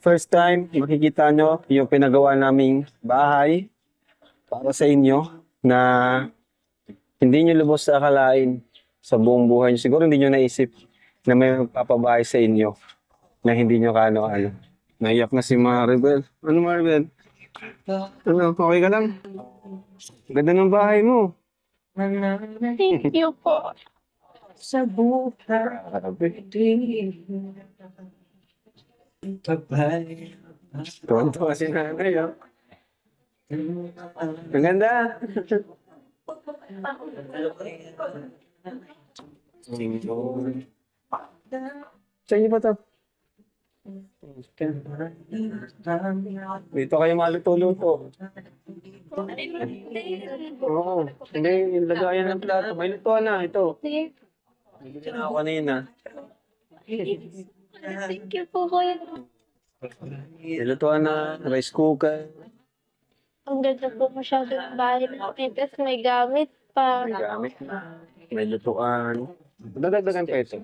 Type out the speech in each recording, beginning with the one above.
First time, makikita nyo yung pinagawa naming bahay para sa inyo na hindi nyo lubos sa akalain sa buong buhay nyo. Siguro hindi nyo naisip na may magpapabahay sa inyo na hindi nyo kaano-ano. Naiyak na si Maribel. Ano Maribel? Ano, okay ka lang? Ganda ng bahay mo. Thank you po sa buhay. Tuwan-tuwa si nanay, oh. Ang ganda. Sa inyo ba ito? Dito kayo maluto-luto. Oo. Hindi, yung lagayan ng plato. May lutuan na, ito. Bibili na ako kanina. Thank you po, kuya. May lutuan na, rice cooker. Ang ganda po masyado ng bahay natin. Tapos may gamit pa. May gamit na. May lutuan. Dadagdagan pa ito.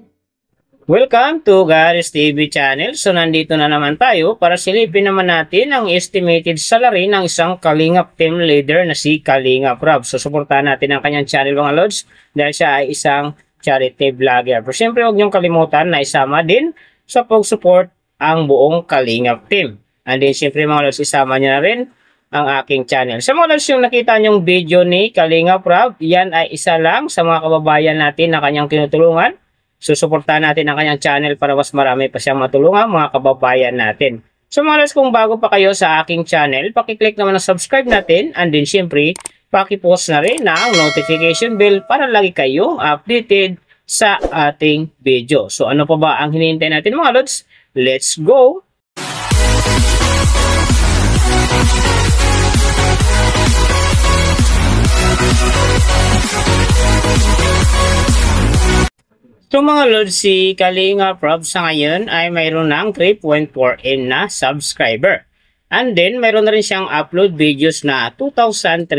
Welcome to Garis TV channel. So nandito na naman tayo para silipin naman natin ang estimated salary ng isang Kalingap team leader na si Kalingap Rob. So suportahan natin ang kanyang channel mga lods dahil siya ay isang charity vlogger. Pero siyempre huwag niyong kalimutan na isama din sa pag-support ang buong Kalingap team. And then siyempre mga lods, isama niyo na rin ang aking channel. Sa mga lods, yung nakita niyong video ni Kalingap Rob, yan ay isa lang sa mga kababayan natin na kanyang tinutulungan. Susuportahan natin ang kanyang channel para mas marami pa siyang matulungan mga kababayan natin. So mga lods, kung bago pa kayo sa aking channel, pakiclick naman ang subscribe natin and then syempre, pakipost na rin ang notification bell para lagi kayong updated sa ating video. So ano pa ba ang hinihintay natin mga lods? Let's go! So mga lods, si Kalingap Rob sa ngayon ay mayroon ng 3.4M na subscriber. And then mayroon na rin siyang upload videos na 2,300.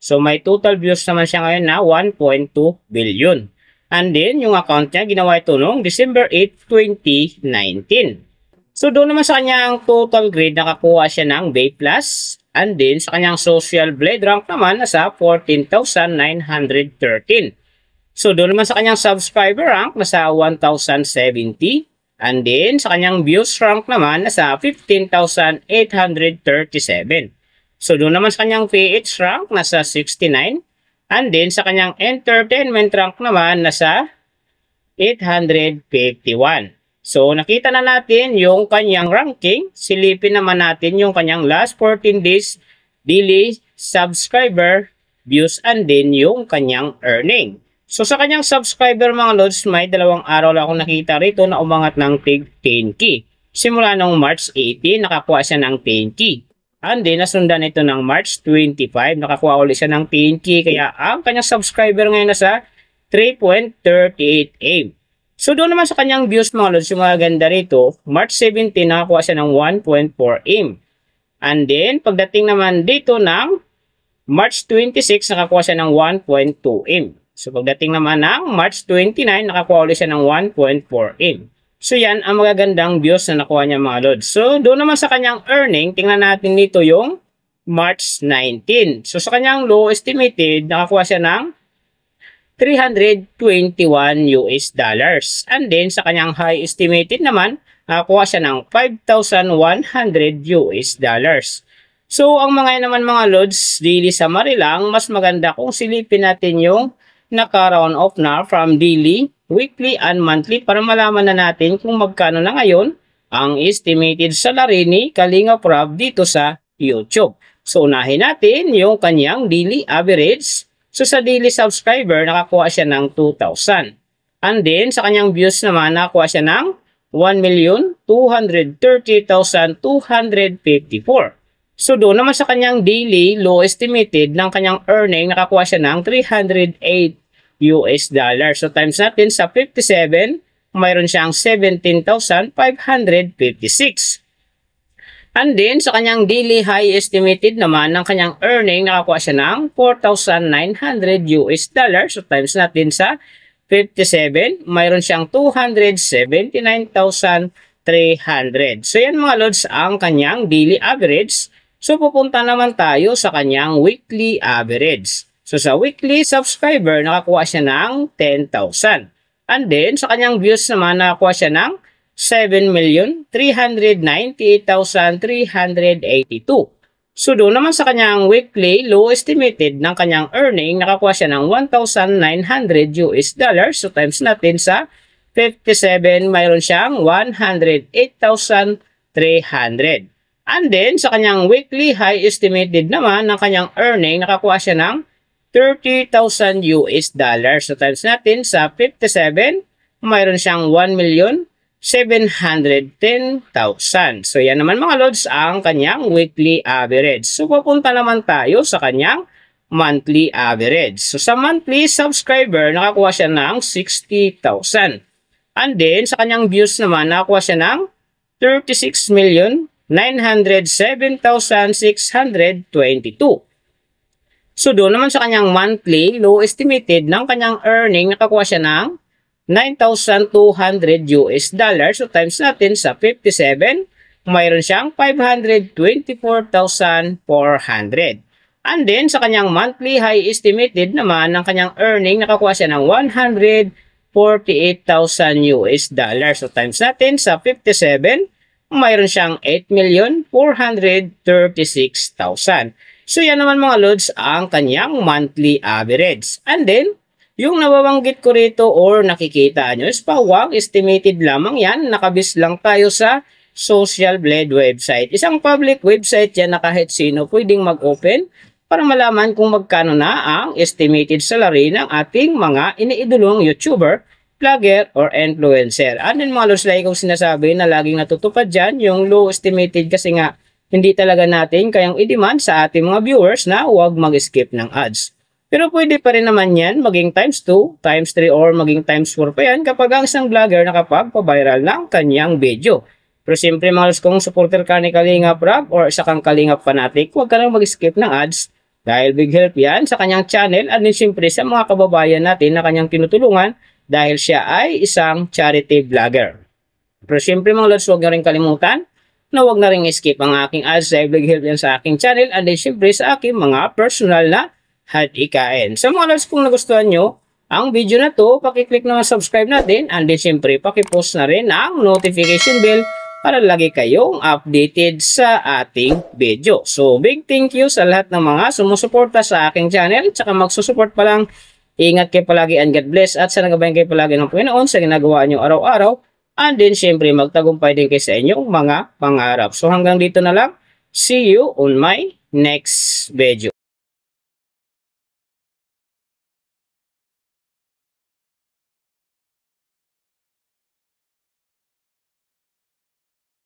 So may total views naman siya ngayon na 1.2 billion. And then yung account niya ginawa ito noong December 8, 2019. So doon naman sa kanyang total grade nakakuha siya ng B+. And then sa kanyang social blade rank naman nasa 14,913. So, doon naman sa kanyang subscriber rank, nasa 1,070. And then, sa kanyang views rank naman, nasa 15,837. So, doon naman sa kanyang PH rank, nasa 69. And then, sa kanyang entertainment rank naman, nasa 851. So, nakita na natin yung kanyang ranking. Silipin naman natin yung kanyang last 14 days daily subscriber views and then yung kanyang earning. So sa kanyang subscriber mga lods, may 2 araw lang akong nakita rito na umangat ng tig 10k. Simula nung March 18, nakakuha siya ng 10k. And then nasundan ito ng March 25, nakakuha ulit siya ng 10k. Kaya ang kanyang subscriber ngayon nasa 3.38M. So doon naman sa kanyang views mga lods, yung mga ganda rito, March 17, nakakuha siya ng 1.4M. And then pagdating naman dito ng March 26, nakakuha siya ng 1.2M. So, pagdating naman ng March 29, nakakuha ulit siya ng 1.4M. So, yan ang magagandang views na nakuha niya mga lods. So, doon naman sa kanyang earning, tingnan natin dito yung March 19. So, sa kanyang low estimated, nakakuha siya ng $321. And then, sa kanyang high estimated naman, nakakuha siya ng $5,100. So, ang mga naman mga lods, daily summary lang, mas maganda kung silipin natin yung naka-round off na from daily, weekly, and monthly para malaman na natin kung magkano na ngayon ang estimated salary ni Kalingap Rob dito sa YouTube. So, unahin natin yung kanyang daily average. So, sa daily subscriber, nakakuha siya ng 2,000. And then, sa kanyang views naman, nakakuha siya ng 1,230,254. So, doon naman sa kanyang daily low estimated ng kanyang earning, nakakuha siya ng $308. So, times natin sa 57, mayroon siyang 17,556. And then, sa kanyang daily high estimated naman ng kanyang earning, nakakuha siya ng $4,900. So, times natin sa 57, mayroon siyang $279,300. So yan mga lods ang kanyang daily average. So pupunta naman tayo sa kanyang weekly average. So sa weekly subscriber, nakakuha siya ng 10,000. And then sa kanyang views naman, nakakuha siya ng 7,398,382. So doon naman sa kanyang weekly low estimated ng kanyang earning, nakakuha siya ng $1,900. So times natin sa 57, mayroon siyang 108,300. And then sa kanyang weekly high estimated naman ng kanyang earning, nakakuha siya ng $30,000. So times natin sa 57, mayroon siyang 1,710,000. So yan naman mga lods ang kanyang weekly average. So pupunta naman tayo sa kanyang monthly average. So sa monthly subscriber, nakakuha siya ng 60,000. And then sa kanyang views naman, nakakuha siya ng 36,907,622. So doon naman sa kanyang monthly low estimated ng kanyang earning, nakakuha siya ng $9,200. So times natin sa 57, mayroon siyang 524,400. And then sa kanyang monthly high estimated naman ng kanyang earning, nakakuha siya ng $148,000. So times natin sa 57, mayroon siyang 8,436,000. So yan naman mga lods ang kanyang monthly average. And then, yung nababanggit ko rito or nakikita nyo is pawang estimated lamang yan. Nakabis lang tayo sa Social Blade website. Isang public website yan na kahit sino pwedeng mag-open para malaman kung magkano na ang estimated salary ng ating mga iniidolong YouTuber, vlogger, or influencer. And then mga lods, like kong sinasabi na laging natutupad dyan, yung low estimated kasi nga hindi talaga natin kayang i-demand sa ating mga viewers na huwag mag-skip ng ads. Pero pwede pa rin naman yan maging times 2, times 3, or maging times 4 pa yan kapag ang isang vlogger nakapagpa-viral ng kanyang video. Pero siyempre mga lods, kung supporter ka ni Kalingap Rob or isa kang Kalingap fanatic, huwag ka lang mag-skip ng ads dahil big help yan sa kanyang channel at din siyempre sa mga kababayan natin na kanyang tinutulungan dahil siya ay isang charity vlogger. Pero siyempre mga lods, huwag nyo rin kalimutan na huwag na rin skip ang aking ads dahil big help yan sa aking channel at din siyempre sa aking mga personal na hadikain. Sa mga lods, kung nagustuhan nyo ang video na to, pakiclick na subscribe natin and din siyempre pakipost na rin ang notification bell para lagi kayong updated sa ating video. So big thank you sa lahat ng mga sumusuporta sa aking channel at saka magsusupport pa lang. Ingat kayo palagi and God bless at sana gabayan kayo palagi ng Panginoon sa ginagawa nyo araw-araw. And din syempre magtagumpay din kayo sa inyong mga pangarap. So hanggang dito na lang. See you on my next video.